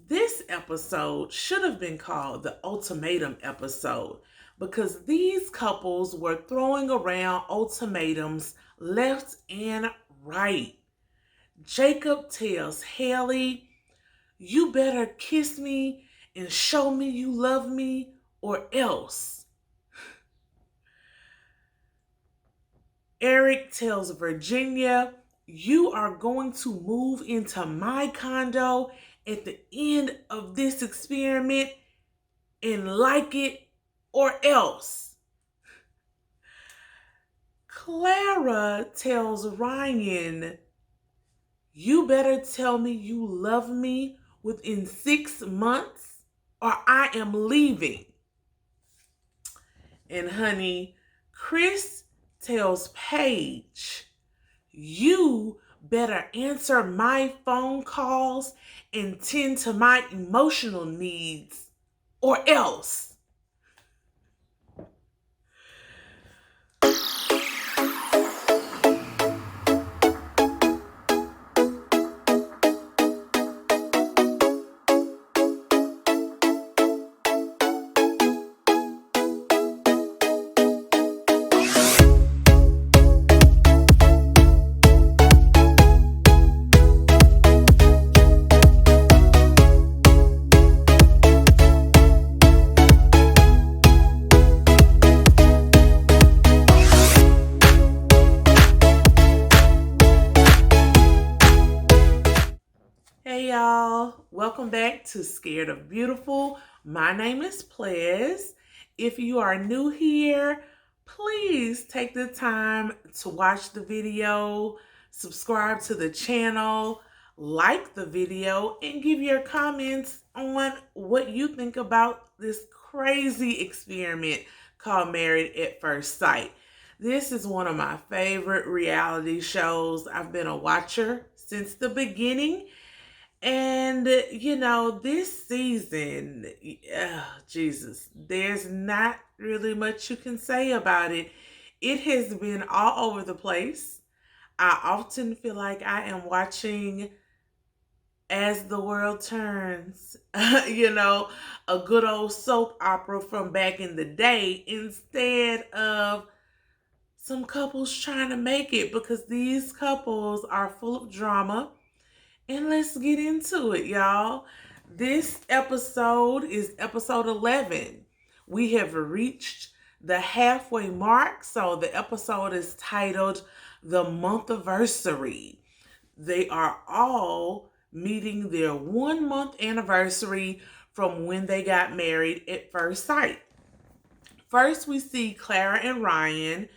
This episode should have been called the ultimatum episode because these couples were throwing around ultimatums left and right. Jacob tells Haley, "You better kiss me and show me you love me or else." Erik tells Virginia, "You are going to move into my condo at the end of this experiment and like it or else." Clara tells Ryan, "You better tell me you love me within 6 months or I am leaving." And honey, Chris tells Paige, "You better answer my phone calls and tend to my emotional needs or else." Hey y'all, welcome back to Scared of Beautiful. My name is Paige. If you are new here, please take the time to watch the video, subscribe to the channel, like the video, and give your comments on what you think about this crazy experiment called Married at First Sight. This is one of my favorite reality shows. I've been a watcher since the beginning. And, this season, Jesus, there's not really much you can say about it. It has been all over the place. I often feel like I am watching As the World Turns, a good old soap opera from back in the day instead of some couples trying to make it, because these couples are full of drama. And let's get into it, y'all. This episode is episode 11. We have reached the halfway mark, so the episode is titled The Monthiversary. They are all meeting their 1-month anniversary from when they got married at first sight. First, we see Clara and Ryan.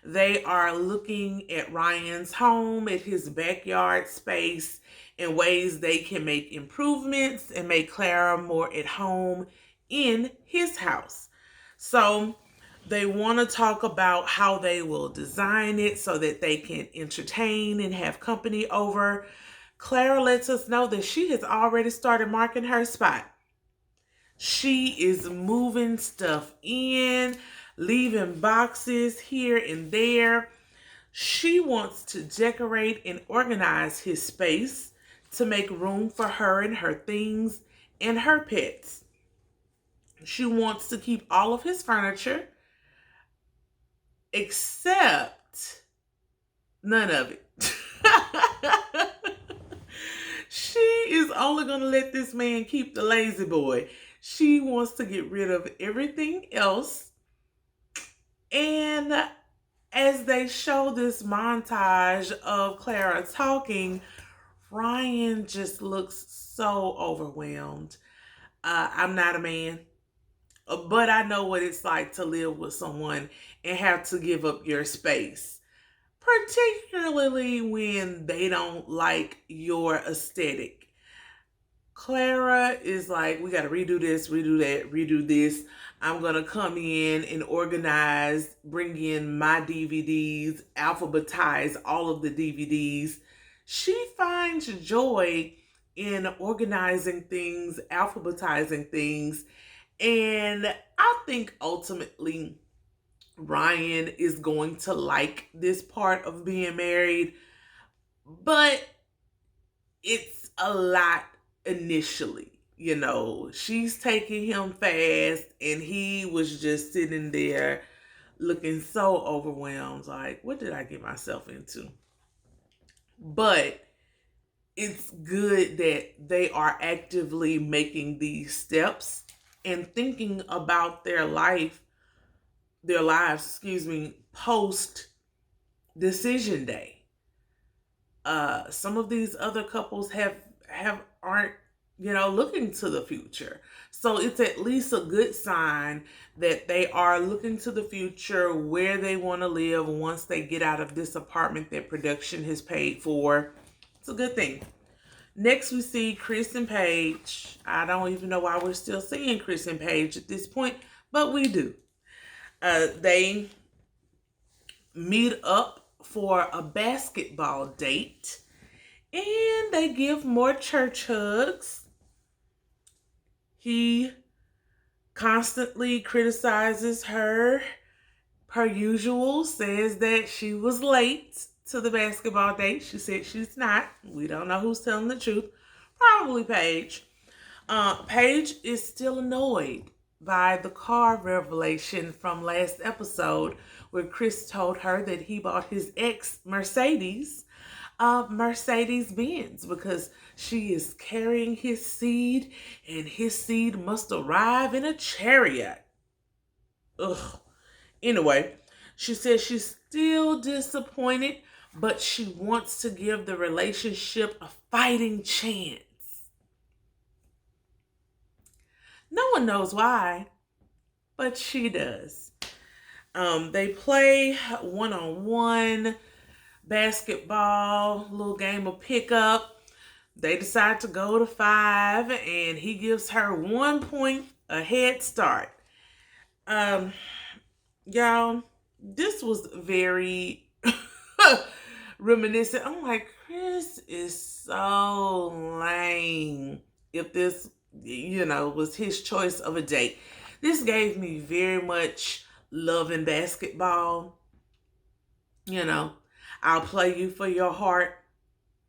They are looking at Ryan's home, at his backyard space, in ways they can make improvements and make Clara more at home in his house. So they want to talk about how they will design it so that they can entertain and have company over. Clara lets us know that she has already started marking her spot. She is moving stuff in, leaving boxes here and there. She wants to decorate and organize his space to make room for her and her things and her pets. She wants to keep all of his furniture, except none of it. She is only going to let this man keep the lazy boy. She wants to get rid of everything else. And as they show this montage of Clara talking, Ryan just looks so overwhelmed. I'm not a man, but I know what it's like to live with someone and have to give up your space, particularly when they don't like your aesthetic. Clara is like, "We got to redo this, redo that, redo this. I'm going to come in and organize, bring in my DVDs, alphabetize all of the DVDs." She finds joy in organizing things, alphabetizing things. And I think ultimately Ryan is going to like this part of being married, but it's a lot initially. You know, she's taking him fast, and he was just sitting there looking so overwhelmed. Like, what did I get myself into? But it's good that they are actively making these steps and thinking about their lives, post decision day. Some of these other couples aren't, looking to the future. So it's at least a good sign that they are looking to the future, where they want to live once they get out of this apartment that production has paid for. It's a good thing. Next, we see Chris and Paige. I don't even know why we're still seeing Chris and Paige at this point, but we do. They meet up for a basketball date, and they give more church hugs. He constantly criticizes her, per usual, says that she was late to the basketball date. She said she's not. We don't know who's telling the truth. Probably Paige. Paige is still annoyed by the car revelation from last episode, where Chris told her that he bought his ex Mercedes Benz because she is carrying his seed, and his seed must arrive in a chariot. Ugh. Anyway, she says she's still disappointed, but she wants to give the relationship a fighting chance. No one knows why, but she does. They play one-on-one basketball, little game of pickup. They decide to go to 5, and he gives her 1 point a head start. Y'all, this was very reminiscent. I'm like, Chris is so lame. If this, was his choice of a date. This gave me very much Love and Basketball. I'll play you for your heart.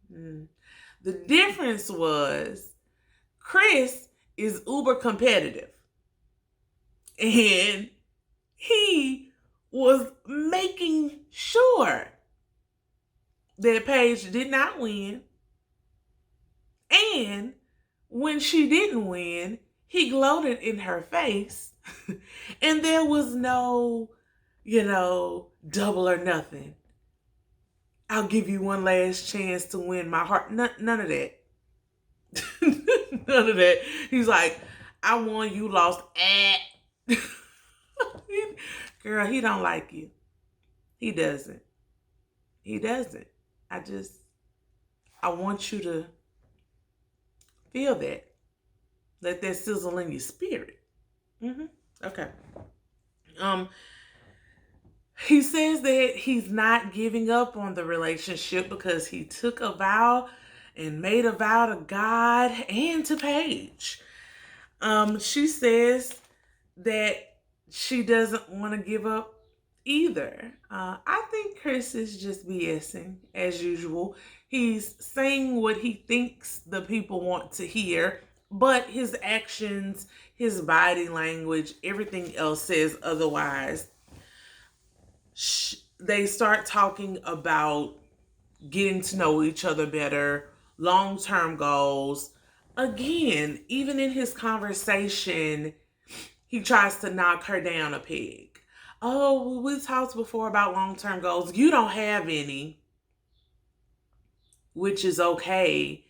The difference was Chris is uber competitive, and he was making sure that Paige did not win. And when she didn't win, he gloated in her face. And there was no, double or nothing. I'll give you one last chance to win my heart. None of that. None of that. He's like, I won, you lost. Girl, he don't like you. He doesn't. I want you to feel that. Let that sizzle in your spirit. Okay. He says that he's not giving up on the relationship because he took a vow and made a vow to God and to Paige. She says that she doesn't want to give up either. I think Chris is just BSing as usual. He's saying what he thinks the people want to hear, but his actions, his body language, everything else says otherwise. They start talking about getting to know each other better, long-term goals. Again, even in his conversation, he tries to knock her down a peg. Oh, we talked before about long-term goals. You don't have any, which is okay.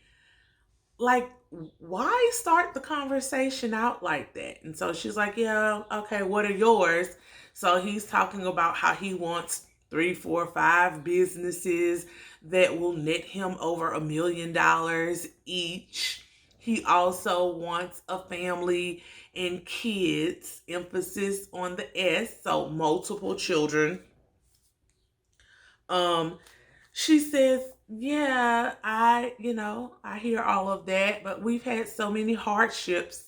Like, why start the conversation out like that? And so she's like, yeah, okay, what are yours? So he's talking about how he wants 3, 4, 5 businesses that will net him over $1 million each. He also wants a family and kids, emphasis on the S, so multiple children. She says, yeah, I hear all of that, but we've had so many hardships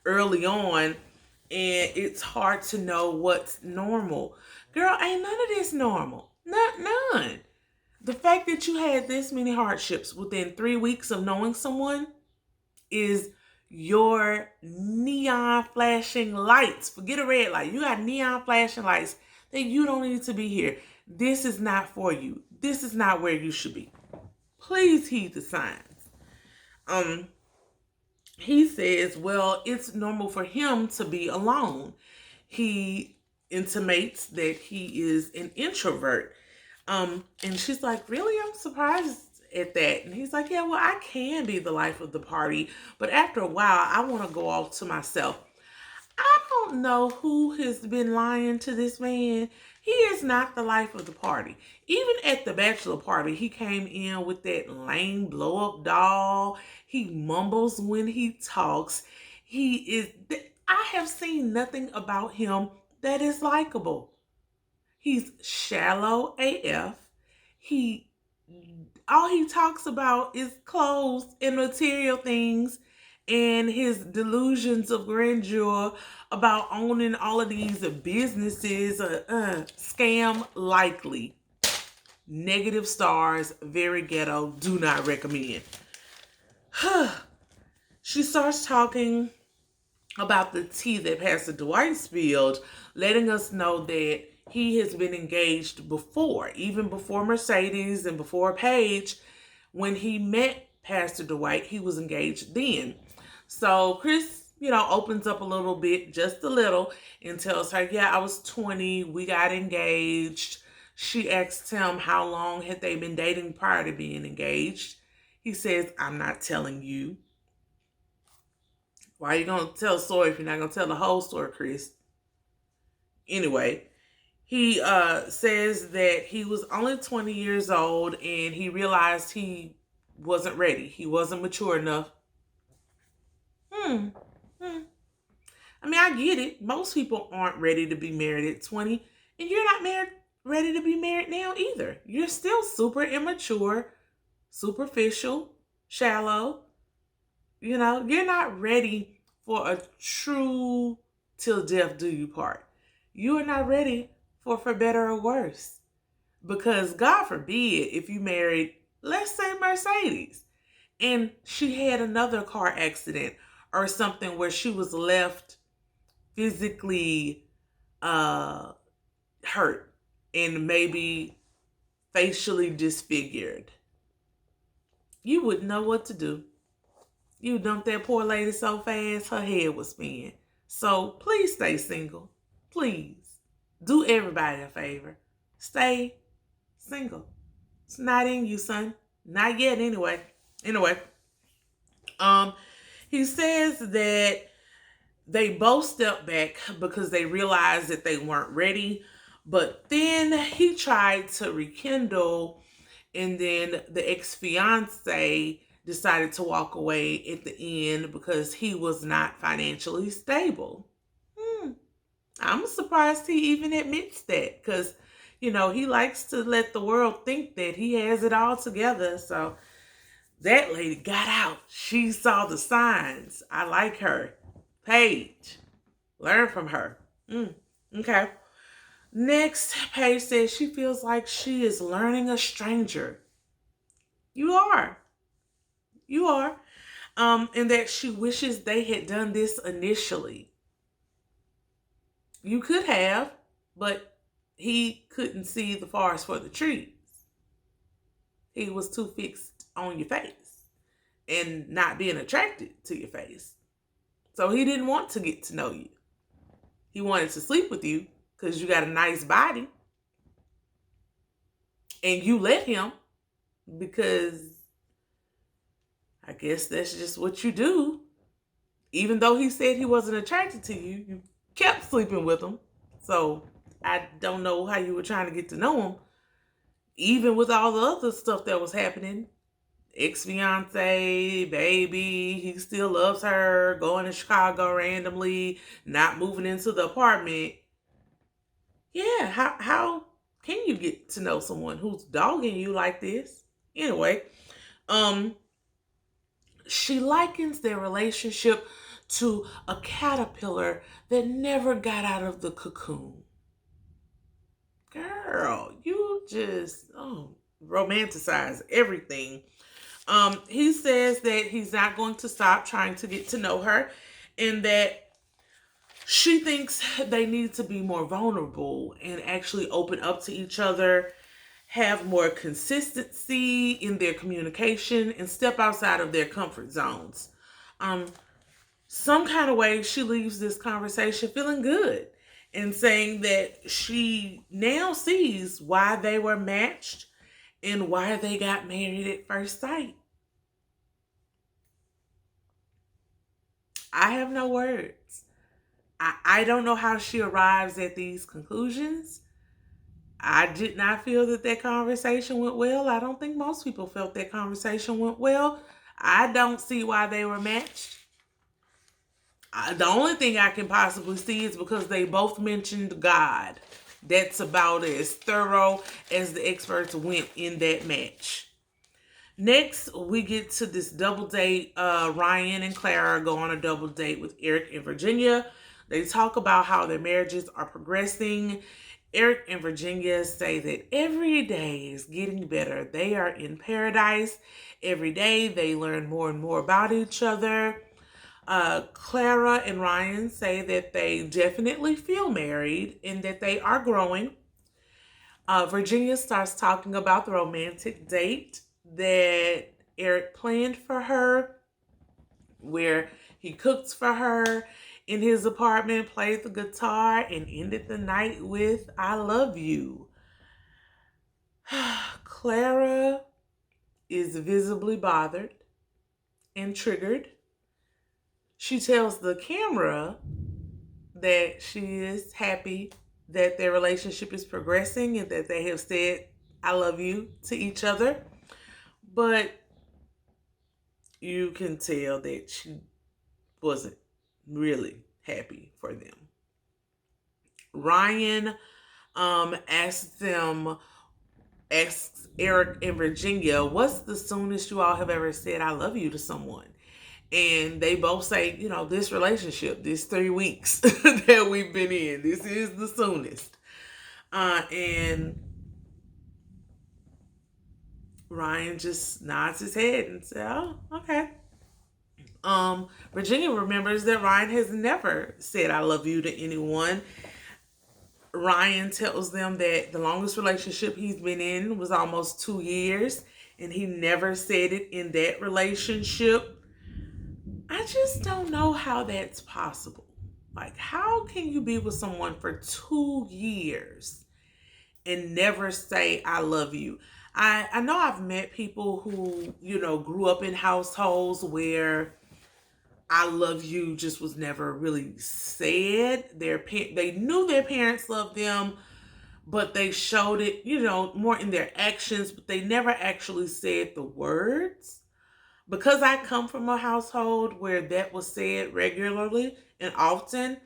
early on, and it's hard to know what's normal. Girl, ain't none of this normal. None. The fact that you had this many hardships within 3 weeks of knowing someone is your neon flashing lights. Forget a red light. You got neon flashing lights that you don't need to be here. This is not for you. This is not where you should be. Please heed the signs. He says, well, it's normal for him to be alone. He intimates that he is an introvert. And she's like, really? I'm surprised at that. And he's like, yeah, well, I can be the life of the party, but after a while, I want to go off to myself. I don't know who has been lying to this man. He is not the life of the party. Even at the bachelor party, he came in with that lame blow-up doll. He mumbles when he talks. I have seen nothing about him that is likable. He's shallow AF. All he talks about is clothes and material things and his delusions of grandeur about owning all of these businesses. Scam likely. Negative stars, very ghetto, do not recommend. She starts talking about the tea that Pastor Dwight spilled, letting us know that he has been engaged before, even before Mercedes and before Paige. When he met Pastor Dwight, he was engaged then. So Chris, opens up a little bit, just a little, and tells her, yeah, I was 20, we got engaged. She asks him how long had they been dating prior to being engaged. He says, I'm not telling you. Why are you going to tell a story if you're not going to tell the whole story, Chris? Anyway, he says that he was only 20 years old and he realized he wasn't ready. He wasn't mature enough. I mean, I get it. Most people aren't ready to be married at 20, and you're not ready to be married now either. You're still super immature, superficial, shallow. You're not ready for a true till death do you part. You are not ready for better or worse. Because God forbid if you married, let's say Mercedes, and she had another car accident or something where she was left physically hurt and maybe facially disfigured. You wouldn't know what to do. You dumped that poor lady so fast, her head would spin. So please stay single. Please. Do everybody a favor. Stay single. It's not in you, son. Not yet, anyway. He says that they both stepped back because they realized that they weren't ready. But then he tried to rekindle, and then the ex-fiance decided to walk away at the end because he was not financially stable. I'm surprised he even admits that because, he likes to let the world think that he has it all together. So that lady got out. She saw the signs. I like her. Paige. Learn from her. Okay. Next, Paige says she feels like she is learning a stranger. You are. And that she wishes they had done this initially. You could have, but he couldn't see the forest for the trees. He was too fixed on your face and not being attracted to your face. So he didn't want to get to know you. He wanted to sleep with you because you got a nice body. And you let him because I guess that's just what you do. Even though he said he wasn't attracted to you, you kept sleeping with him. So I don't know how you were trying to get to know him. Even with all the other stuff that was happening. Ex-fiance, baby, he still loves her, going to Chicago randomly, not moving into the apartment. Yeah, how can you get to know someone who's dogging you like this? Anyway, she likens their relationship to a caterpillar that never got out of the cocoon. Girl, you just romanticize everything. He says that he's not going to stop trying to get to know her, and that she thinks they need to be more vulnerable and actually open up to each other, have more consistency in their communication, and step outside of their comfort zones. Um, some kind of way, she leaves this conversation feeling good and saying that she now sees why they were matched and why they got married at first sight. I have no words. I don't know how she arrives at these conclusions. I did not feel that that conversation went well. I don't think most people felt that conversation went well. I don't see why they were matched. The only thing I can possibly see is because they both mentioned God. That's about as thorough as the experts went in that match. Next, we get to this double date. Ryan and Clara go on a double date with Erik and Virginia. They talk about how their marriages are progressing. Erik and Virginia say that every day is getting better. They are in paradise. Every day they learn more and more about each other. Clara and Ryan say that they definitely feel married and that they are growing. Virginia starts talking about the romantic date that Erik planned for her, where he cooked for her in his apartment, played the guitar, and ended the night with "I love you." Clara is visibly bothered and triggered. She tells the camera that she is happy that their relationship is progressing and that they have said "I love you" to each other. But you can tell that she wasn't really happy for them. Ryan asks Erik and Virginia, "What's the soonest you all have ever said "I love you" to someone?" And they both say, this relationship, this 3 weeks that we've been in, this is the soonest. And Ryan just nods his head and says, "Oh, okay." Virginia remembers that Ryan has never said "I love you" to anyone. Ryan tells them that the longest relationship he's been in was almost 2 years, and he never said it in that relationship. I just don't know how that's possible. Like, how can you be with someone for 2 years and never say "I love you"? I know I've met people who, grew up in households where "I love you" just was never really said. They knew their parents loved them, but they showed it, more in their actions, but they never actually said the words. Because I come from a household where that was said regularly and often,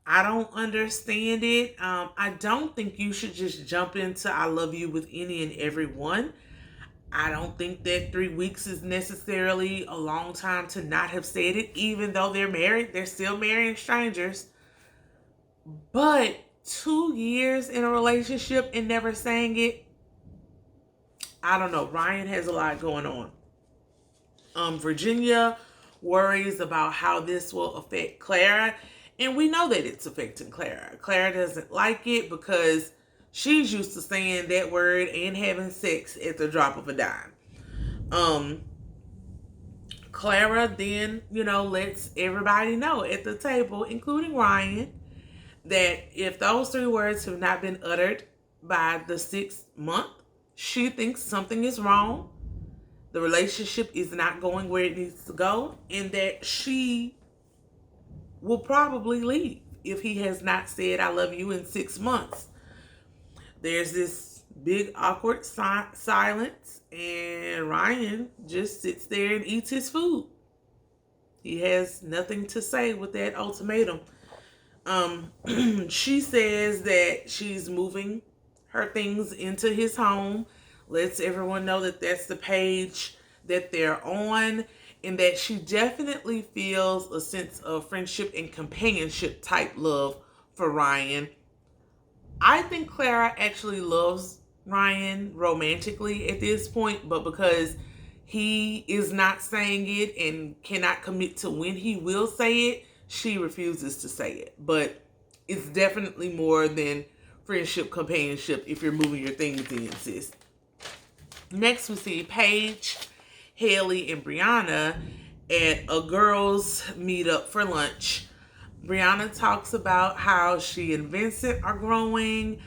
I don't understand it. I don't think you should just jump into "I love you" with any and every one. I don't think that 3 weeks is necessarily a long time to not have said it, even though they're married. They're still marrying strangers. But 2 years in a relationship and never saying it, I don't know. Ryan has a lot going on. Virginia worries about how this will affect Clara, and we know that it's affecting Clara. Clara doesn't like it because she's used to saying that word and having sex at the drop of a dime. Clara then, lets everybody know at the table, including Ryan, that if those 3 words have not been uttered by the 6th month, she thinks something is wrong. The relationship is not going where it needs to go, and that she will probably leave if he has not said "I love you" in 6 months. There's this big awkward silence, and Ryan just sits there and eats his food. He has nothing to say with that ultimatum. She says that she's moving her things into his home, lets everyone know that that's the page that they're on, and that she definitely feels a sense of friendship and companionship type love for Ryan. I think Clara actually loves Ryan romantically at this point, but because he is not saying it and cannot commit to when he will say it, she refuses to say it. But it's definitely more than friendship, companionship if you're moving your things in, sis. Next, we see Paige, Haley, and Briana at a girls' meetup for lunch. Briana talks about how she and Vincent are growing.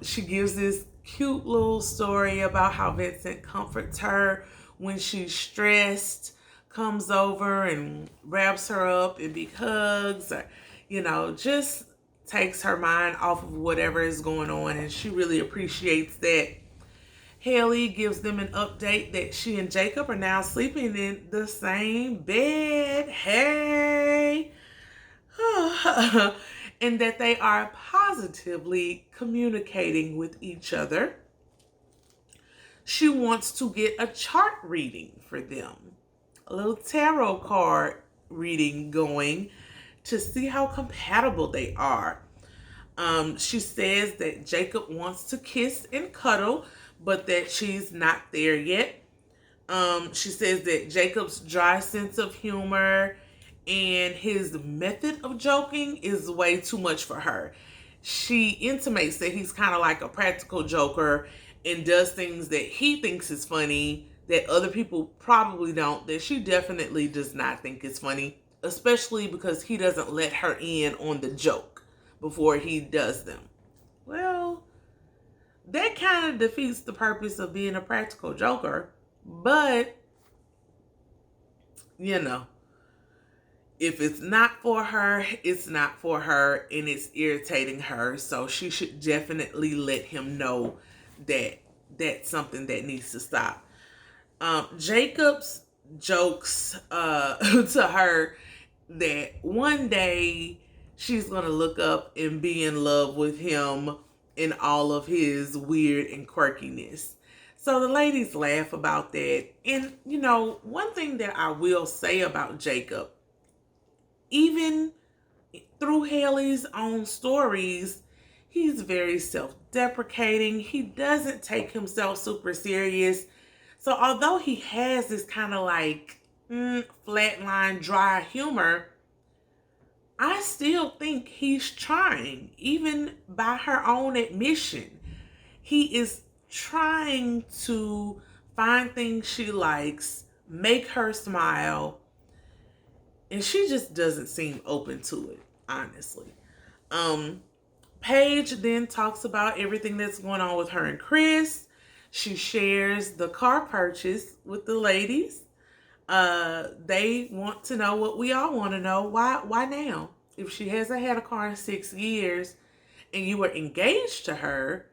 She gives this cute little story about how Vincent comforts her when she's stressed, comes over and wraps her up in big hugs, or, just takes her mind off of whatever is going on, and she really appreciates that. Haley gives them an update that she and Jacob are now sleeping in the same bed. Hey! And that they are positively communicating with each other. She wants to get a chart reading for them, a little tarot card reading going to see how compatible they are. She says that Jacob wants to kiss and cuddle, but that she's not there yet. She says that Jacob's dry sense of humor and his method of joking is way too much for her. She intimates that he's kind of like a practical joker and does things that he thinks is funny that other people probably don't, that she definitely does not think is funny, especially because he doesn't let her in on the joke before he does them. Well, that kind of defeats the purpose of being a practical joker, but, if it's not for her, it's not for her, and it's irritating her, so she should definitely let him know that that's something that needs to stop. Jacob's jokes to her that one day she's going to look up and be in love with him in all of his weird and quirkiness. So the ladies laugh about that. And, one thing that I will say about Jacob, even through Haley's own stories, he's very self-deprecating. He doesn't take himself super serious. So although he has this kind of like flatline, dry humor, I still think he's trying, even by her own admission. He is trying to find things she likes, make her smile, and she just doesn't seem open to it, honestly. Paige then talks about everything that's going on with her and Chris. She shares the car purchase with the ladies. They want to know what we all want to know. Why now? If she hasn't had a car in 6 years and you were engaged to her,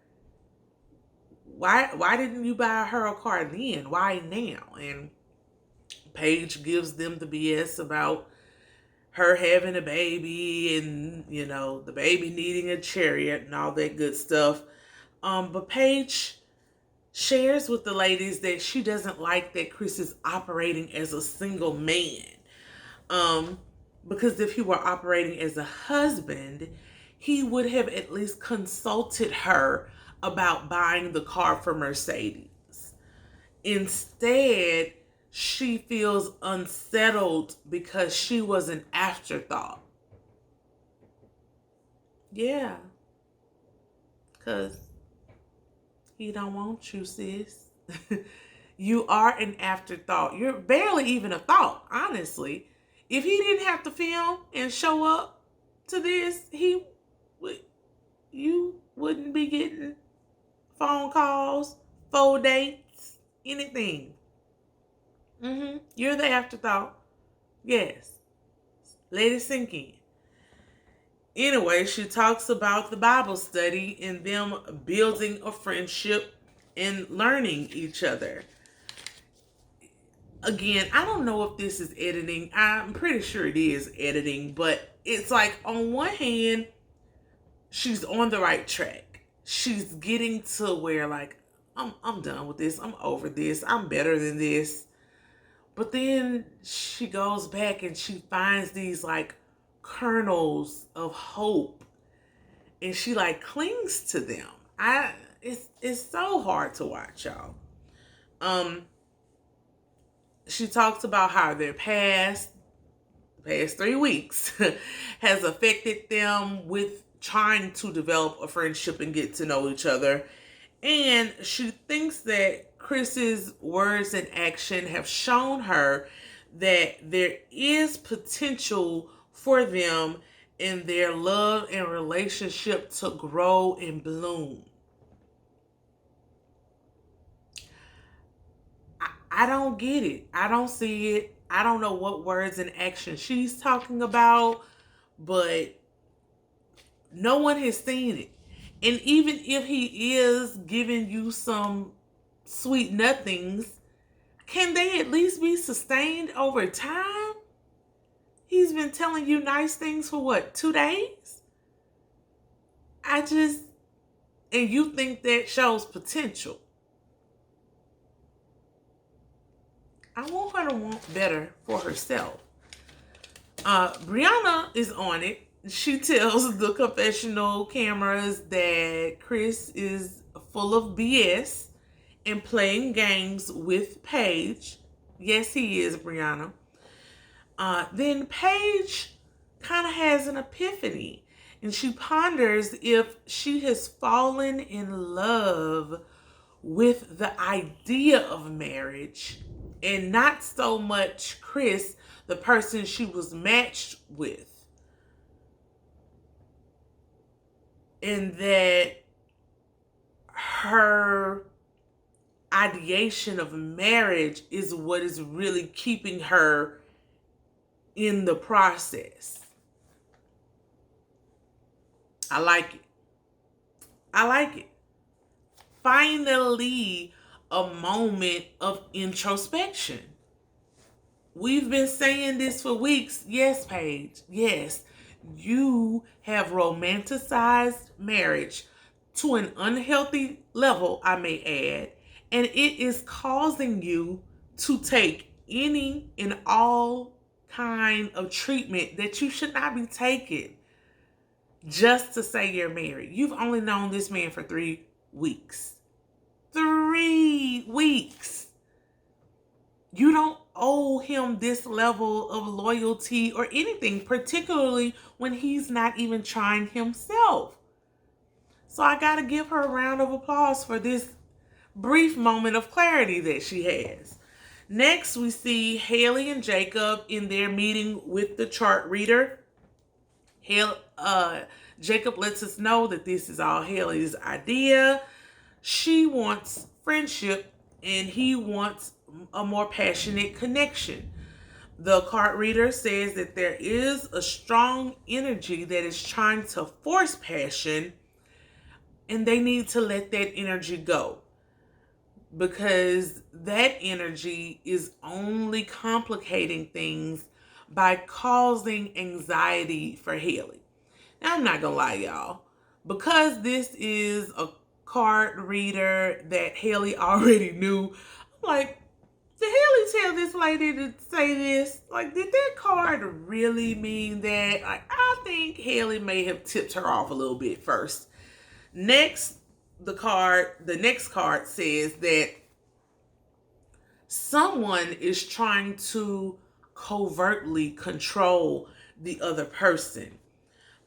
why didn't you buy her a car then? Why now? And Paige gives them the BS about her having a baby and, the baby needing a chariot and all that good stuff. But Paige shares with the ladies that she doesn't like that Chris is operating as a single man. Because if he were operating as a husband, he would have at least consulted her about buying the car for Mercedes. Instead, she feels unsettled because she was an afterthought. Yeah. Because he don't want you, sis. You are an afterthought. You're barely even a thought, honestly. If he didn't have to film and show up to this, you wouldn't be getting phone calls, 4 dates, anything. You're the afterthought. Yes. Let it sink in. Anyway, she talks about the Bible study and them building a friendship and learning each other. Again, I don't know if this is editing. I'm pretty sure it is editing, but it's like on one hand, she's on the right track. She's getting to where like, I'm done with this. I'm over this. I'm better than this. But then she goes back and she finds these like kernels of hope and she like clings to them. It's so hard to watch, y'all. she talks about how their past 3 weeks has affected them with trying to develop a friendship and get to know each other. And she thinks that Chris's words and action have shown her that there is potential for them in their love and relationship to grow and bloom. I don't get it. I don't see it. I don't know what words and action she's talking about, but no one has seen it. And even if he is giving you some sweet nothings, can they at least be sustained over time? He's been telling you nice things for what, 2 days? And you think that shows potential. I want her to want better for herself. Briana is on it. She tells the confessional cameras that Chris is full of BS and playing games with Paige. Yes, he is, Briana. Then Paige kind of has an epiphany, and she ponders if she has fallen in love with the idea of marriage and not so much Chris, the person she was matched with. And that her ideation of marriage is what is really keeping her in the process. I like it. I like it. Finally, a moment of introspection. We've been saying this for weeks. Yes, Paige. Yes. You have romanticized marriage to an unhealthy level, I may add, and it is causing you to take any and all kind of treatment that you should not be taking just to say you're married. You've only known this man for 3 weeks. 3 weeks. You don't owe him this level of loyalty or anything, particularly when he's not even trying himself. So I got to give her a round of applause for this brief moment of clarity that she has. Next, we see Haley and Jacob in their meeting with the chart reader. Jacob lets us know that this is all Haley's idea. She wants friendship and he wants a more passionate connection. The card reader says that there is a strong energy that is trying to force passion, and they need to let that energy go, because that energy is only complicating things by causing anxiety for Haley. Now, I'm not gonna lie, y'all, because this is a card reader that Haley already knew. I'm like, did Haley tell this lady to say this? Like, did that card really mean that? Like, I think Haley may have tipped her off a little bit first. Next, the next card says that someone is trying to covertly control the other person.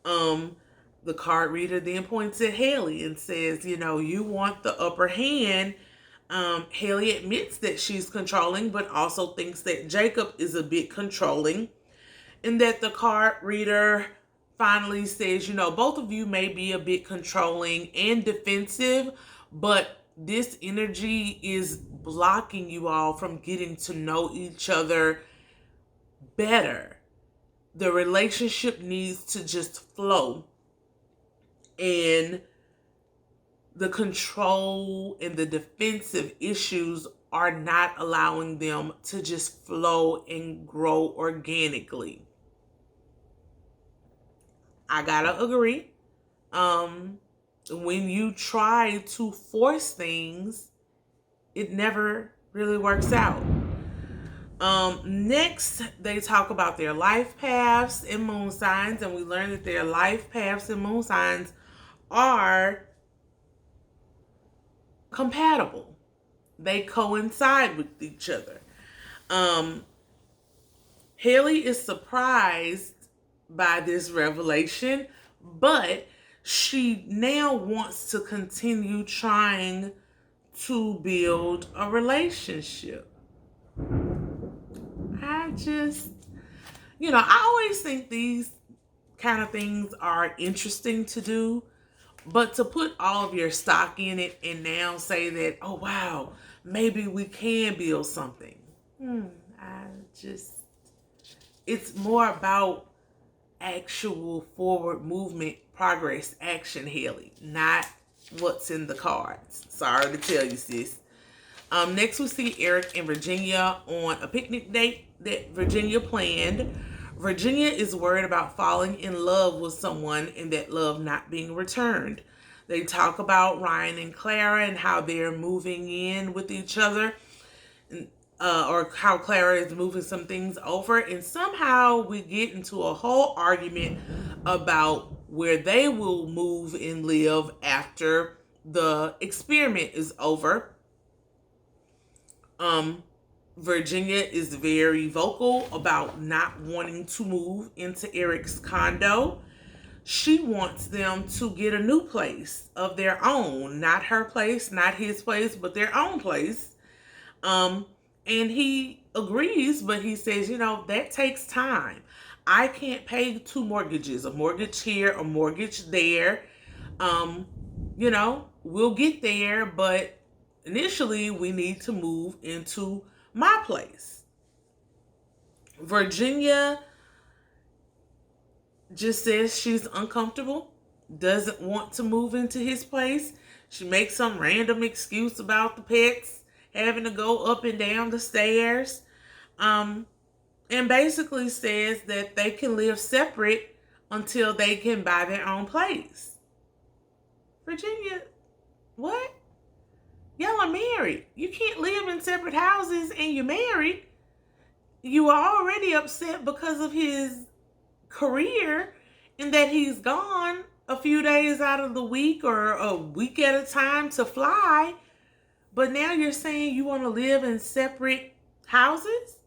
The card reader then points at Haley and says, you want the upper hand. Haley admits that she's controlling, but also thinks that Jacob is a bit controlling, and that the card reader finally says, both of you may be a bit controlling and defensive, but this energy is blocking you all from getting to know each other better. The relationship needs to just flow. And the control and the defensive issues are not allowing them to just flow and grow organically. I gotta agree. When you try to force things, it never really works out. Next, they talk about their life paths and moon signs, and we learn that their life paths and moon signs are compatible. They coincide with each other. Um, Haley is surprised by this revelation, but she now wants to continue trying to build a relationship. I just, I always think these kind of things are interesting to do, but to put all of your stock in it and now say that, oh wow, maybe we can build something. I just, it's more about actual forward movement, progress, action, Haley, not what's in the cards. Sorry to tell you, sis. Next, we see Erik and Virginia on a picnic date that Virginia planned. Virginia is worried about falling in love with someone and that love not being returned. They talk about Ryan and Clara and how they're moving in with each other, or how Clara is moving some things over. And somehow we get into a whole argument about where they will move and live after the experiment is over. Virginia is very vocal about not wanting to move into Erik's condo. She wants them to get a new place of their own, not her place, not his place, but their own place. And he agrees, but he says, that takes time. I can't pay two mortgages, a mortgage here, a mortgage there. We'll get there, but initially we need to move into my place. Virginia just says she's uncomfortable, doesn't want to move into his place. She makes some random excuse about the pets having to go up and down the stairs, and basically says that they can live separate until they can buy their own place. Virginia, what? Y'all are married. You can't live in separate houses and you're married. You are already upset because of his career and that he's gone a few days out of the week or a week at a time to fly. But now you're saying you want to live in separate houses?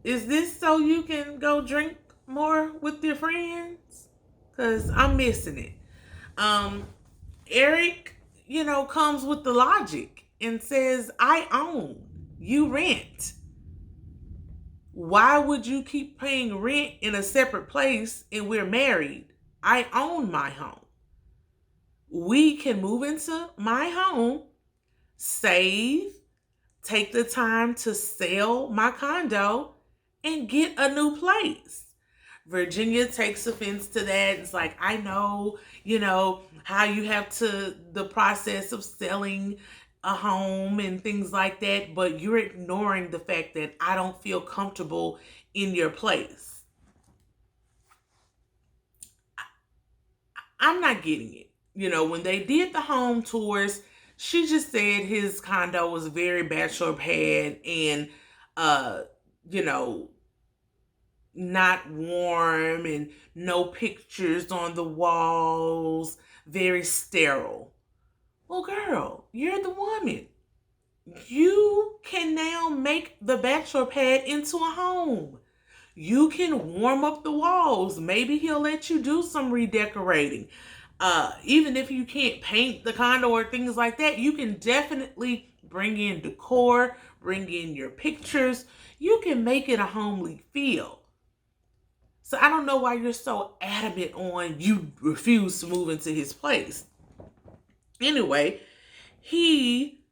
Is this so you can go drink more with your friends? Because I'm missing it. Erik, comes with the logic and says, I own, you rent. Why would you keep paying rent in a separate place and we're married? I own my home. We can move into my home, save, take the time to sell my condo, and get a new place. Virginia takes offense to that. It's like, I know, how you have the process of selling a home and things like that, but you're ignoring the fact that I don't feel comfortable in your place. I'm not getting it. When they did the home tours, she just said his condo was very bachelor pad and, not warm and no pictures on the walls, very sterile. Well, girl, you're the woman. You can now make the bachelor pad into a home. You can warm up the walls. Maybe he'll let you do some redecorating. Even if you can't paint the condo or things like that, you can definitely bring in decor, bring in your pictures. You can make it a homely feel. So I don't know why you're so adamant on you refuse to move into his place. Anyway, he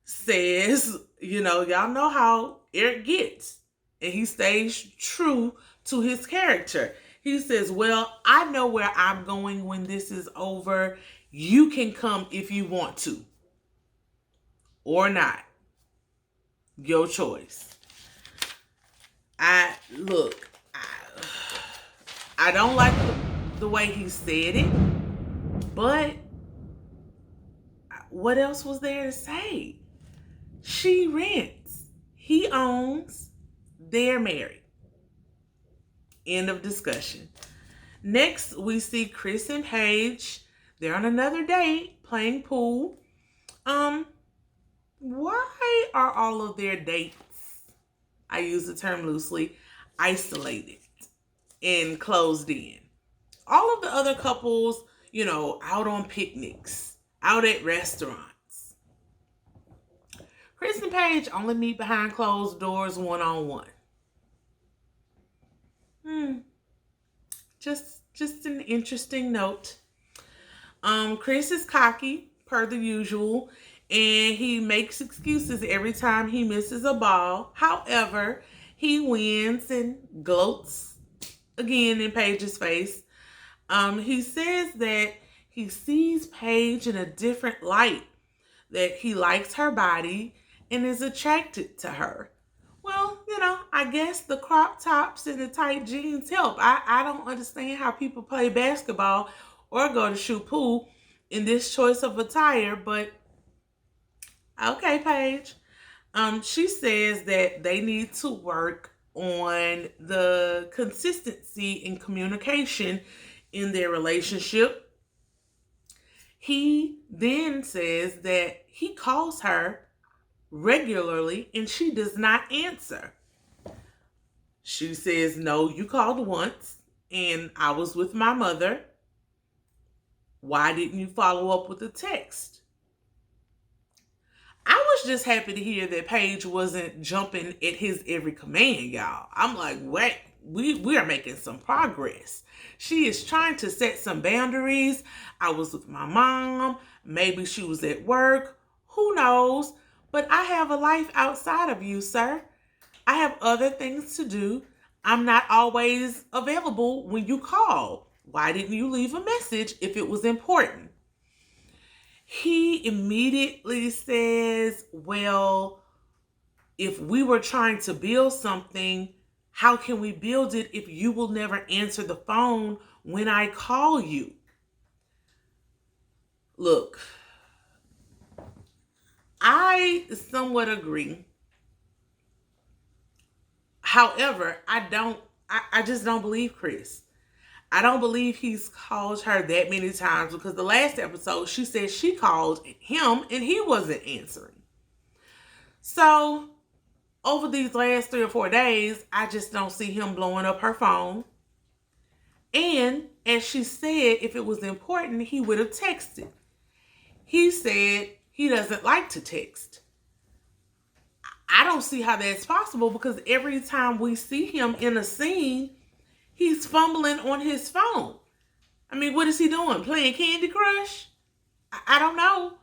says, y'all know how Erik gets. And he stays true to his character. He says, well, I know where I'm going when this is over. You can come if you want to. Or not. Your choice. I don't like the way he said it, but what else was there to say? She rents. He owns. They're married. End of discussion. Next, we see Chris and Paige. They're on another date playing pool. Why are all of their dates I use the term loosely, isolated and closed in. All of the other couples, out on picnics, out at restaurants. Chris and Paige only meet behind closed doors one-on-one. Just an interesting note. Chris is cocky, per the usual, and he makes excuses every time he misses a ball. However, he wins and gloats again in Paige's face. He says that he sees Paige in a different light, that he likes her body and is attracted to her. Well, I guess the crop tops and the tight jeans help. I don't understand how people play basketball or go to shoot pool in this choice of attire, but okay, Paige. She says that they need to work on the consistency in communication in their relationship. He then says that he calls her regularly and she does not answer. She says, no, you called once and I was with my mother. Why didn't you follow up with a text? I was just happy to hear that Paige wasn't jumping at his every command, y'all. I'm like, what? We are making some progress. She is trying to set some boundaries. I was with my mom. Maybe she was at work. Who knows? But I have a life outside of you, sir. I have other things to do. I'm not always available when you call. Why didn't you leave a message if it was important? He immediately says, well, if we were trying to build something, how can we build it if you will never answer the phone when I call you? Look, I somewhat agree. However, I just don't believe Chris. I don't believe he's called her that many times, because the last episode, she said she called him and he wasn't answering. So over these last 3 or 4 days, I just don't see him blowing up her phone. And as she said, if it was important, he would have texted. He said he doesn't like to text. I don't see how that's possible, because every time we see him in a scene, he's fumbling on his phone. I mean, what is he doing? Playing Candy Crush? I don't know.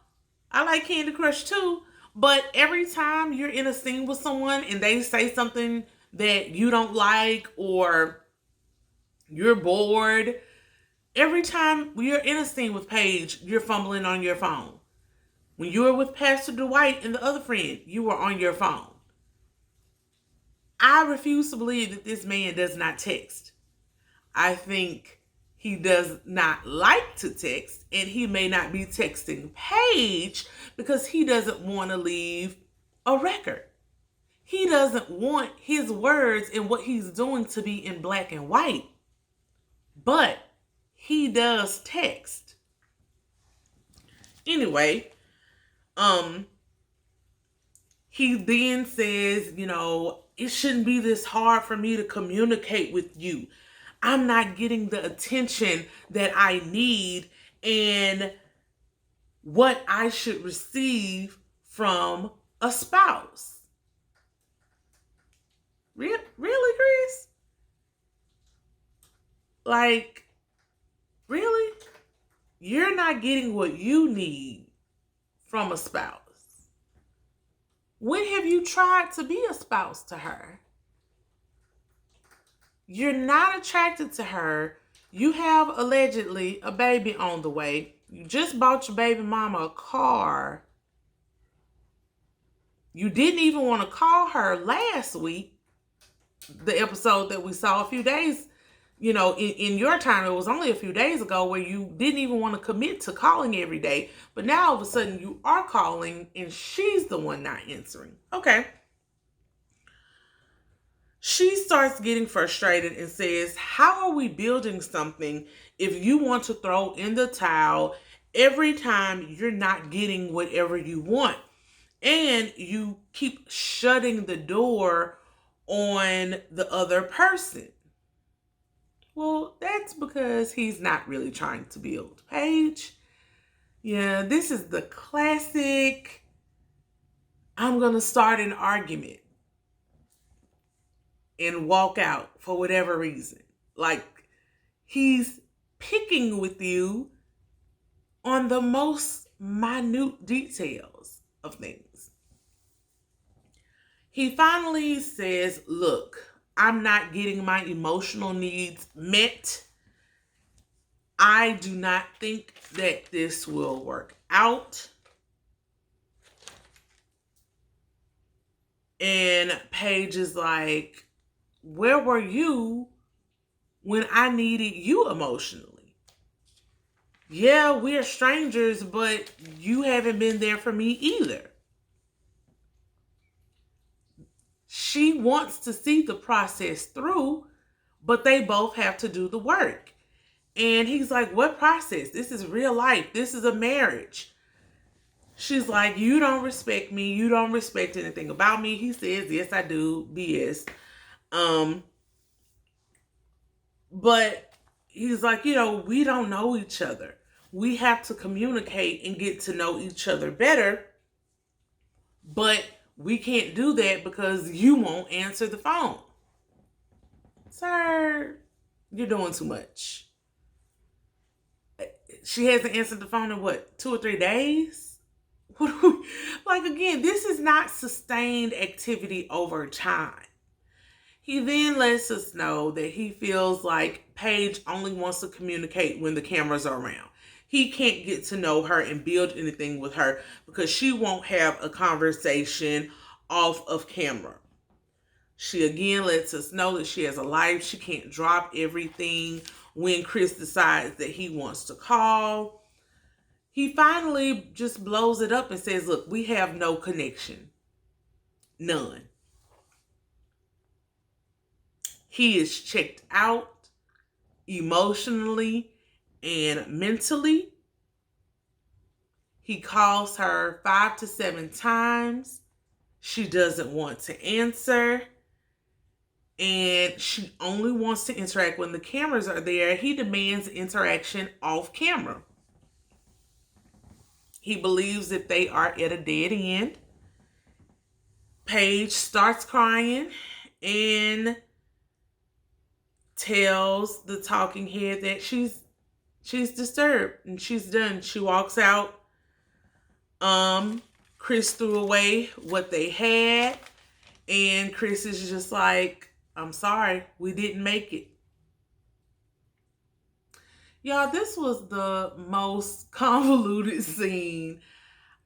I like Candy Crush too. But every time you're in a scene with someone and they say something that you don't like or you're bored, every time you're in a scene with Paige, you're fumbling on your phone. When you were with Pastor Dwight and the other friend, you were on your phone. I refuse to believe that this man does not text. I think he does not like to text, and he may not be texting Paige because he doesn't want to leave a record. He doesn't want his words and what he's doing to be in black and white. But he does text. Anyway, he then says, it shouldn't be this hard for me to communicate with you. I'm not getting the attention that I need and what I should receive from a spouse. Really, Chris? Like, really? You're not getting what you need from a spouse. When have you tried to be a spouse to her? You're not attracted to her. You have allegedly a baby on the way. You just bought your baby mama a car. You didn't even want to call her last week, the episode that we saw a few days, in your time, it was only a few days ago where you didn't even want to commit to calling every day. But now all of a sudden you are calling and she's the one not answering. Okay. She starts getting frustrated and says, how are we building something if you want to throw in the towel every time you're not getting whatever you want? And you keep shutting the door on the other person. Well, that's because he's not really trying to build. Paige, yeah, this is the classic, I'm going to start an argument and walk out for whatever reason. Like, he's picking with you on the most minute details of things. He finally says, look, I'm not getting my emotional needs met. I do not think that this will work out. And Paige is like, where were you when I needed you emotionally? Yeah, we're strangers, but you haven't been there for me either. She wants to see the process through, but they both have to do the work. And he's like, what process? This is real life. This is a marriage. She's like, you don't respect me. You don't respect anything about me. He says, yes, I do. BS. But he's like, we don't know each other. We have to communicate and get to know each other better. But we can't do that because you won't answer the phone. Sir, you're doing too much. She hasn't answered the phone in what, 2 or 3 days? Like, again, this is not sustained activity over time. He then lets us know that he feels like Paige only wants to communicate when the cameras are around. He can't get to know her and build anything with her because she won't have a conversation off of camera. She again lets us know that she has a life. She can't drop everything when Chris decides that he wants to call. He finally just blows it up and says, look, we have no connection. None. He is checked out emotionally and mentally. He calls her 5 to 7 times. She doesn't want to answer. And she only wants to interact when the cameras are there. He demands interaction off camera. He believes that they are at a dead end. Paige starts crying and tells the talking head that she's disturbed and she's done. She walks out. Chris threw away what they had, and Chris is just like, I'm sorry, we didn't make it. Y'all, this was the most convoluted scene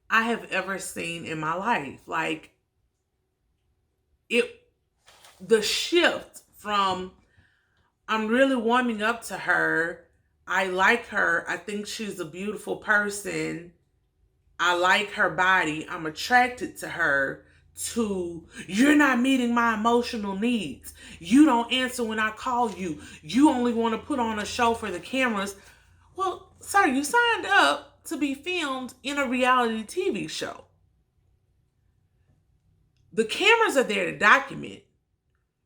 I have ever seen in my life. Like, the shift from I'm really warming up to her, I like her, I think she's a beautiful person, I like her body, I'm attracted to her, to you're not meeting my emotional needs. You don't answer when I call you. You only want to put on a show for the cameras. Well, sir, you signed up to be filmed in a reality TV show. The cameras are there to document.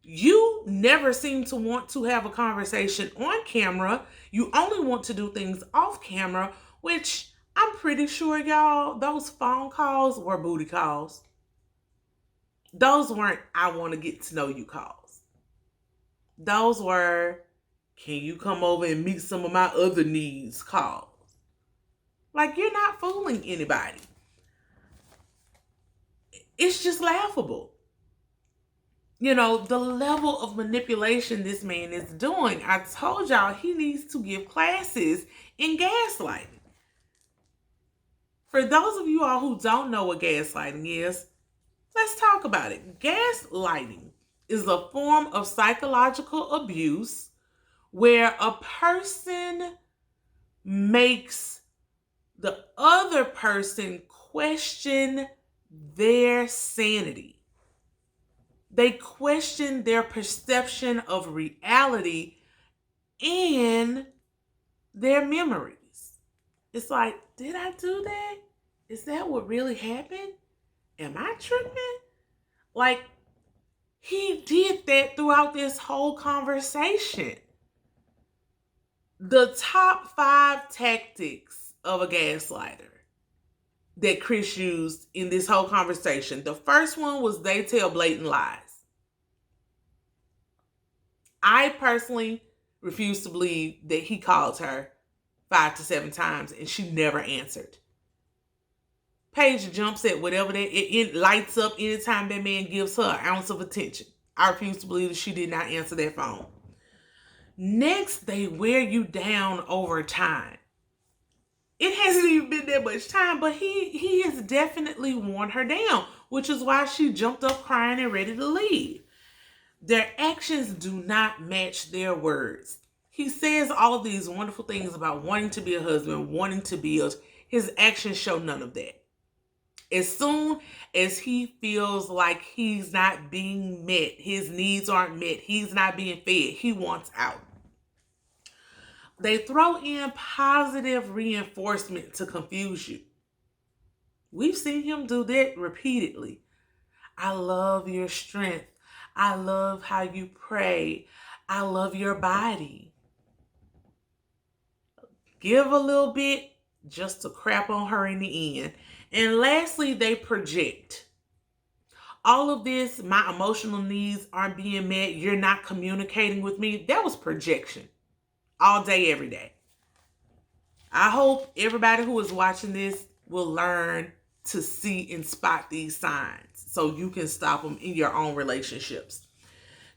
You never seem to want to have a conversation on camera. You only want to do things off camera, which I'm pretty sure, y'all, those phone calls were booty calls. Those weren't I want to get to know you calls. Those were, can you come over and meet some of my other needs calls. Like, you're not fooling anybody. It's just laughable. The level of manipulation this man is doing. I told y'all he needs to give classes in gaslighting. For those of you all who don't know what gaslighting is, let's talk about it. Gaslighting is a form of psychological abuse where a person makes the other person question their sanity. They question their perception of reality and their memories. It's like, did I do that? Is that what really happened? Am I tripping? Like, He did that throughout this whole conversation. The top 5 tactics of a gaslighter that Chris used in this whole conversation. The first one was they tell blatant lies. I personally refuse to believe that he called her 5 to 7 times and she never answered. Paige jumps at whatever it lights up anytime that man gives her an ounce of attention. I refuse to believe that she did not answer that phone. Next, they wear you down over time. It hasn't even been that much time, but he has definitely worn her down, which is why she jumped up crying and ready to leave. Their actions do not match their words. He says all of these wonderful things about wanting to be a husband, wanting to build. His actions show none of that. As soon as he feels like he's not being met, his needs aren't met, he's not being fed, he wants out. They throw in positive reinforcement to confuse you. We've seen him do that repeatedly. I love your strength. I love how you pray. I love your body. Give a little bit just to crap on her in the end. And lastly, they project. All of this, my emotional needs aren't being met. You're not communicating with me. That was projection. All day, every day. I hope everybody who is watching this will learn to see and spot these signs so you can stop them in your own relationships.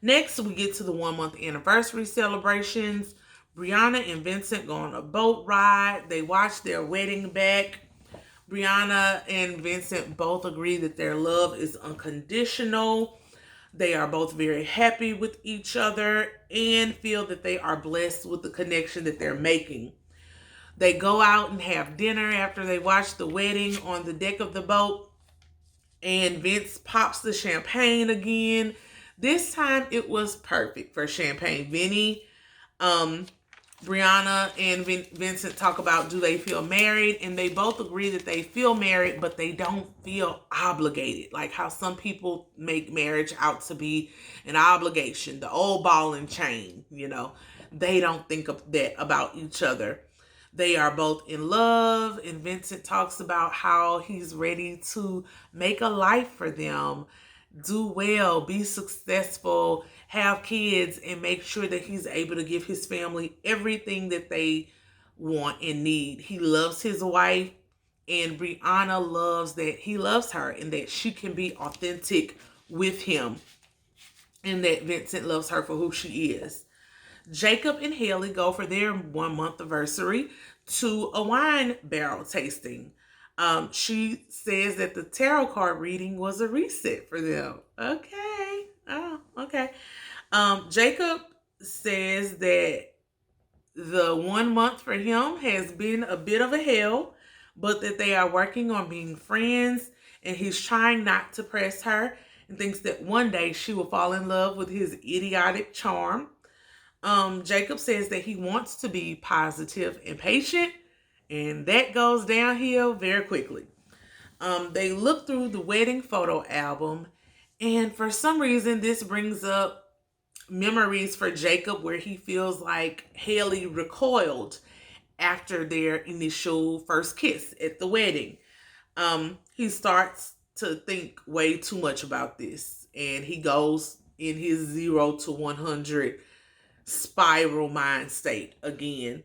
Next, we get to the 1-month anniversary celebrations. Briana and Vincent go on a boat ride. They watch their wedding back. Briana and Vincent both agree that their love is unconditional. They are both very happy with each other and feel that they are blessed with the connection that they're making. They go out and have dinner after they watch the wedding on the deck of the boat. And Vince pops the champagne again. This time it was perfect for champagne. Vinny, Briana and Vincent talk about, do they feel married? And they both agree that they feel married, but they don't feel obligated. Like how some people make marriage out to be an obligation, the old ball and chain, you know. They don't think of that about each other. They are both in love, and Vincent talks about how he's ready to make a life for them, do well, be successful, have kids, and make sure that he's able to give his family everything that they want and need. He loves his wife, and Briana loves that he loves her and that she can be authentic with him, and that Vincent loves her for who she is. Jacob and Haley go for their 1-month anniversary to a wine barrel tasting. She says that the tarot card reading was a reset for them. Okay. Oh, okay. Jacob says that the 1 month for him has been a bit of a hell, but that they are working on being friends, and he's trying not to press her and thinks that one day she will fall in love with his idiotic charm. Jacob says that he wants to be positive and patient, and that goes downhill very quickly. They look through the wedding photo album, and for some reason, this brings up memories for Jacob where he feels like Haley recoiled after their initial first kiss at the wedding. He starts to think way too much about this, and he goes in his 0 to 100 spiral mind state again,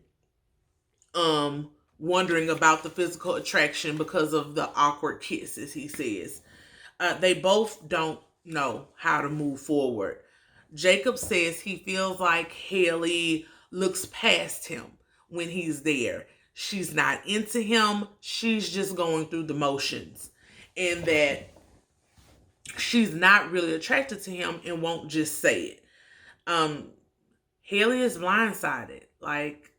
wondering about the physical attraction because of the awkward kisses, he says. They both don't know how to move forward. Jacob says he feels like Haley looks past him when he's there. She's not into him. She's just going through the motions, and that she's not really attracted to him and won't just say it. Haley is blindsided. Like,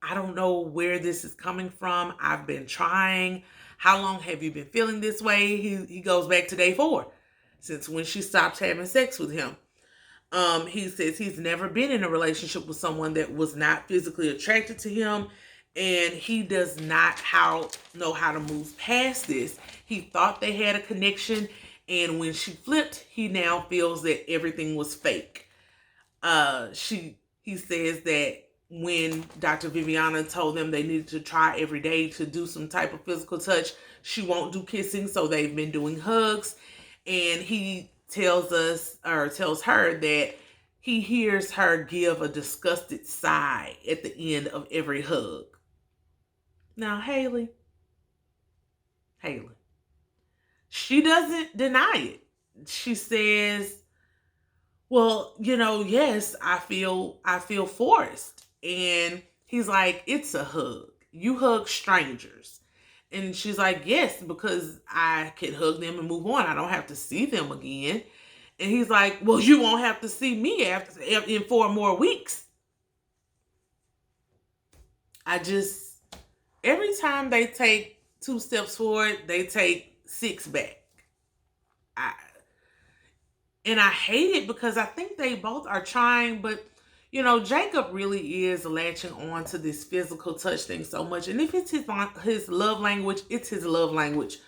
I don't know where this is coming from. I've been trying. How long have you been feeling this way? He goes back to day 4, since when she stopped having sex with him. He says he's never been in a relationship with someone that was not physically attracted to him, and he does not know how to move past this. He thought they had a connection, And when she flipped, he now feels that everything was fake. He says that when Dr. Viviana told them they needed to try every day to do some type of physical touch, she won't do kissing, so they've been doing hugs. And he tells her that he hears her give a disgusted sigh at the end of every hug. Now, Haley, she doesn't deny it. She says, well, yes, I feel forced. And he's like, it's a hug. You hug strangers. And she's like, yes, because I can hug them and move on. I don't have to see them again. And he's like, well, you won't have to see me in 4 more weeks. Every time they take 2 steps forward, they take 6 back. And I hate it because I think they both are trying, but Jacob really is latching on to this physical touch thing so much. And if it's his love language, it's his love language.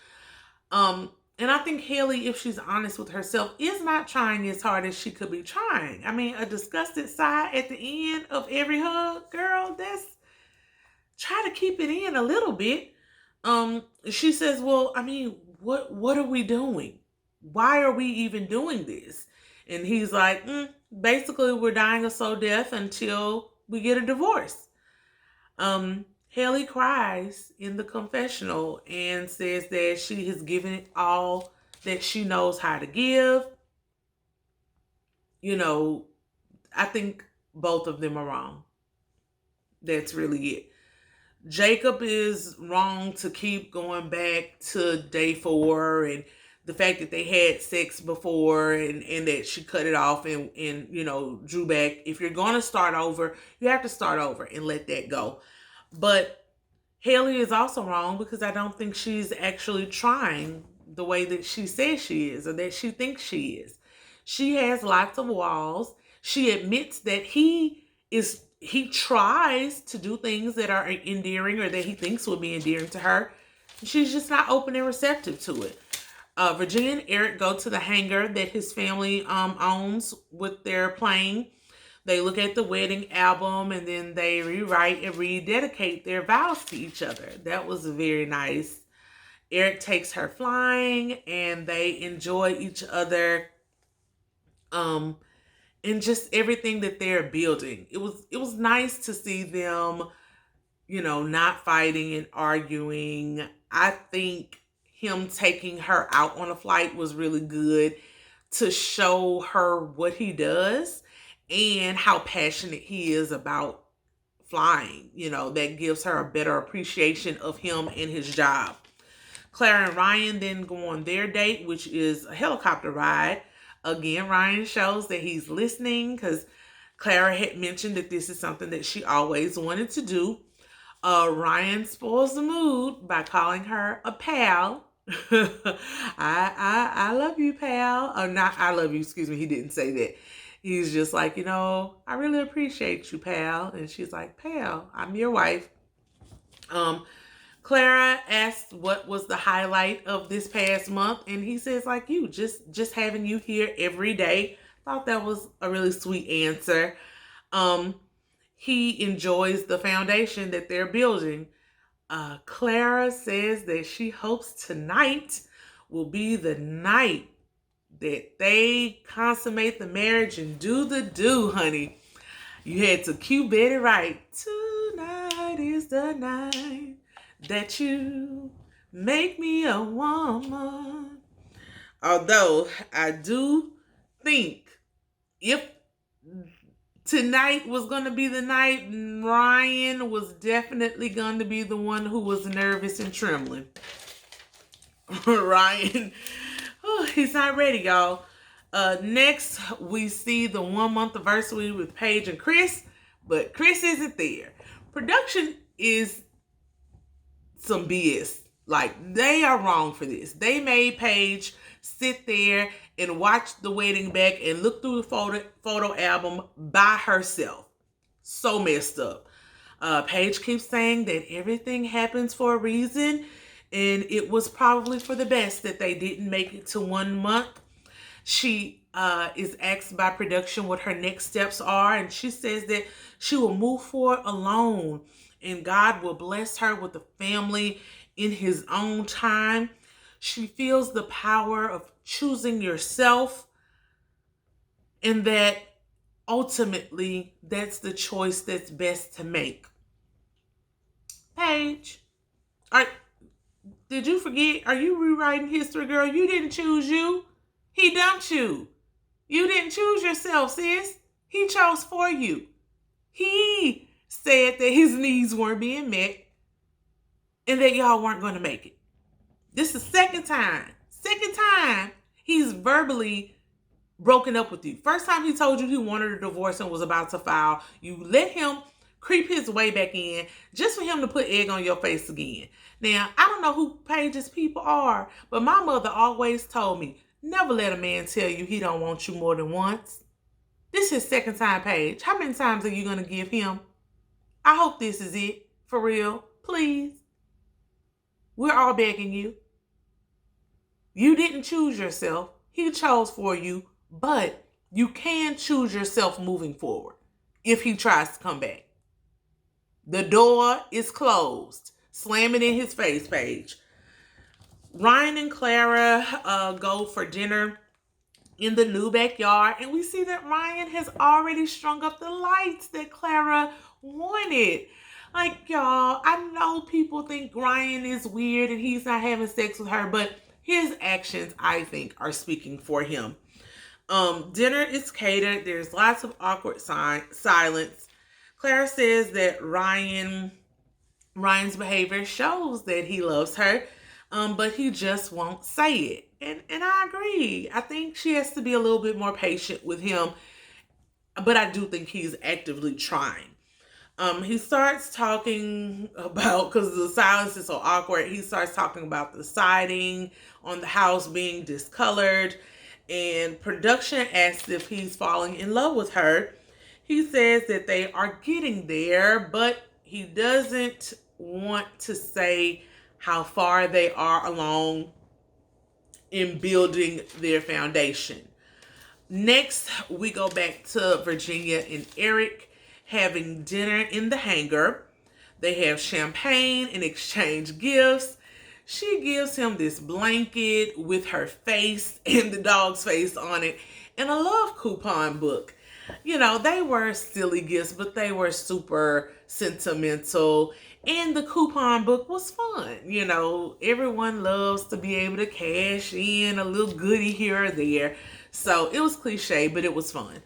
And I think Haley, if she's honest with herself, is not trying as hard as she could be trying. I mean, a disgusted sigh at the end of every hug, girl, try to keep it in a little bit. She says, well, I mean, what are we doing? Why are we even doing this? And he's like, basically, we're dying a slow death until we get a divorce. Haley cries in the confessional and says that she has given it all that she knows how to give. I think both of them are wrong. That's really it. Jacob is wrong to keep going back to day 4 and the fact that they had sex before and that she cut it off and drew back. If you're going to start over, you have to start over and let that go. But Haley is also wrong because I don't think she's actually trying the way that she says she is or that she thinks she is. She has lots of walls. She admits that he tries to do things that are endearing or that he thinks will be endearing to her. She's just not open and receptive to it. Virginia and Erik go to the hangar that his family owns with their plane. They look at the wedding album and then they rewrite and rededicate their vows to each other. That was very nice. Erik takes her flying and they enjoy each other. And just everything that they're building. It was nice to see them, not fighting and arguing. I think him taking her out on a flight was really good to show her what he does and how passionate he is about flying. That gives her a better appreciation of him and his job. Clara and Ryan then go on their date, which is a helicopter ride. Again, Ryan shows that he's listening because Clara had mentioned that this is something that she always wanted to do. Ryan spoils the mood by calling her a pal. I love you, pal. Or not, I love you, excuse me. He didn't say that. He's just like, I really appreciate you, pal. And she's like, pal, I'm your wife. Clara asked what was the highlight of this past month. And he says, like you, just having you here every day. Thought that was a really sweet answer. He enjoys the foundation that they're building. Clara says that she hopes tonight will be the night that they consummate the marriage and do the do, honey. You had to cue Betty right. Tonight is the night that you make me a woman. Although I do think if tonight was going to be the night, Ryan was definitely going to be the one who was nervous and trembling. Ryan, he's not ready, y'all. Next, we see the 1-month anniversary with Paige and Chris, but Chris isn't there. Production is some BS. Like, they are wrong for this. They made Paige sit there and watch the wedding back and look through the photo album by herself. So messed up. Paige keeps saying that everything happens for a reason And it was probably for the best that they didn't make it to 1 month. She is asked by production what her next steps are, and she says that she will move forward alone, and God will bless her with a family in His own time. She feels the power of choosing yourself, and that ultimately that's the choice that's best to make. Paige, did you forget? Are you rewriting history, girl? You didn't choose you. He dumped you. You didn't choose yourself, sis. He chose for you. He said that his needs weren't being met and that y'all weren't going to make it. This is second time he's verbally broken up with you. First time he told you he wanted a divorce and was about to file. You let him creep his way back in just for him to put egg on your face again. Now, I don't know who Paige's people are, but my mother always told me, never let a man tell you he don't want you more than once. This is second time, Paige. How many times are you going to give him? I hope this is it. For real. Please. We're all begging you. You didn't choose yourself. He chose for you, but you can choose yourself moving forward if he tries to come back. The door is closed. Slam it in his face, Paige. Ryan and Clara go for dinner in the new backyard, and we see that Ryan has already strung up the lights that Clara wanted. Like, y'all, I know people think Ryan is weird and he's not having sex with her, but his actions, I think, are speaking for him. Dinner is catered. There's lots of awkward silence. Clara says that Ryan's behavior shows that he loves her, but he just won't say it. And I agree. I think she has to be a little bit more patient with him, but I do think he's actively trying. He starts talking about, because the silence is so awkward, he starts talking about the siding on the house being discolored, and production asks if he's falling in love with her. He says that they are getting there, but he doesn't want to say how far they are along in building their foundation. Next, we go back to Virginia and Erik having dinner in the hangar. They have champagne and exchange gifts. She gives him this blanket with her face and the dog's face on it and a love coupon book. You know, they were silly gifts, but they were super sentimental. And the coupon book was fun. You know, everyone loves to be able to cash in a little goodie here or there. So it was cliche, but it was fun.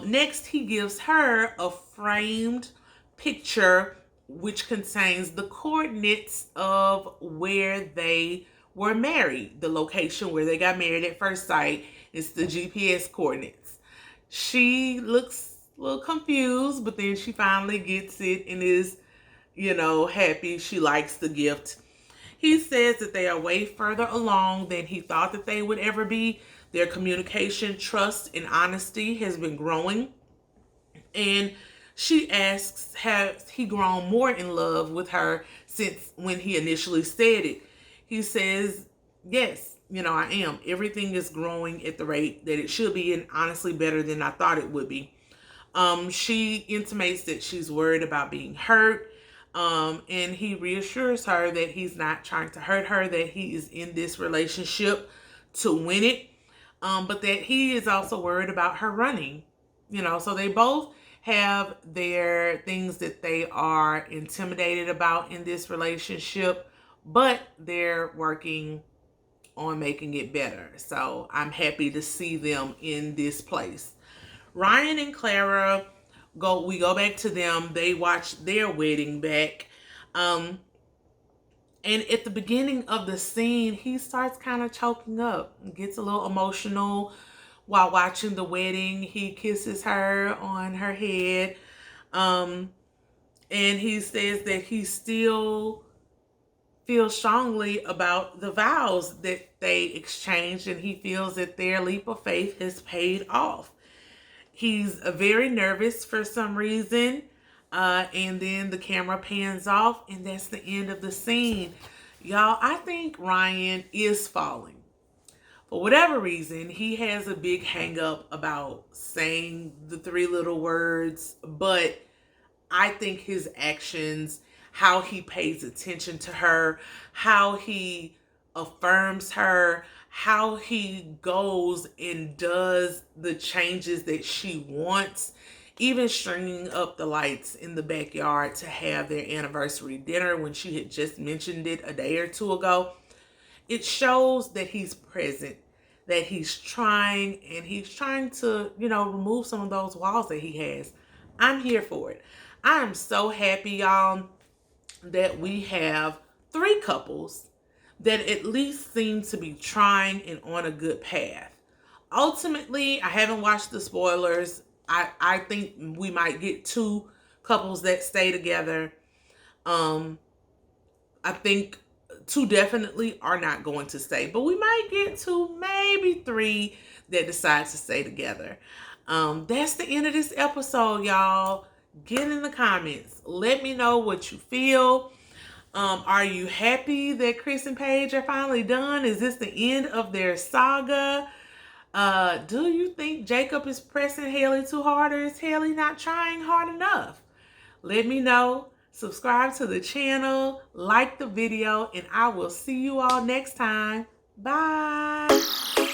Next, he gives her a framed picture which contains the coordinates of where they were married. The location where they got married at first sight is the GPS coordinates. She looks a little confused, but then she finally gets it and is, happy. She likes the gift. He says that they are way further along than he thought that they would ever be. Their communication, trust, and honesty has been growing. And she asks, has he grown more in love with her since when he initially said it? He says, yes, I am. Everything is growing at the rate that it should be, and honestly better than I thought it would be. She intimates that she's worried about being hurt. And he reassures her that he's not trying to hurt her, that he is in this relationship to win it. But that he is also worried about her running, so they both have their things that they are intimidated about in this relationship, but they're working on making it better. So I'm happy to see them in this place. Ryan and Clara, we go back to them. They watch their wedding back. And at the beginning of the scene, he starts kind of choking up, gets a little emotional while watching the wedding. He kisses her on her head. And he says that he still feels strongly about the vows that they exchanged, and he feels that their leap of faith has paid off. He's very nervous for some reason. And then the camera pans off, and that's the end of the scene. Y'all, I think Ryan is falling. For whatever reason, he has a big hang up about saying the three little words, but I think his actions, how he pays attention to her, how he affirms her, how he goes and does the changes that she wants, even stringing up the lights in the backyard to have their anniversary dinner when she had just mentioned it a day or two ago. It shows that he's present, that he's trying, and he's trying to, remove some of those walls that he has. I'm here for it. I am so happy, y'all, that we have 3 couples that at least seem to be trying and on a good path. Ultimately, I haven't watched the spoilers. I think we might get 2 couples that stay together. I think 2 definitely are not going to stay, but we might get 2, maybe 3 that decide to stay together. That's the end of this episode, y'all. Get in the comments. Let me know what you feel. Are you happy that Chris and Paige are finally done? Is this the end of their saga? Do you think Jacob is pressing Haley too hard, or is Haley not trying hard enough? Let me know. Subscribe to the channel, like the video, and I will see you all next time. Bye.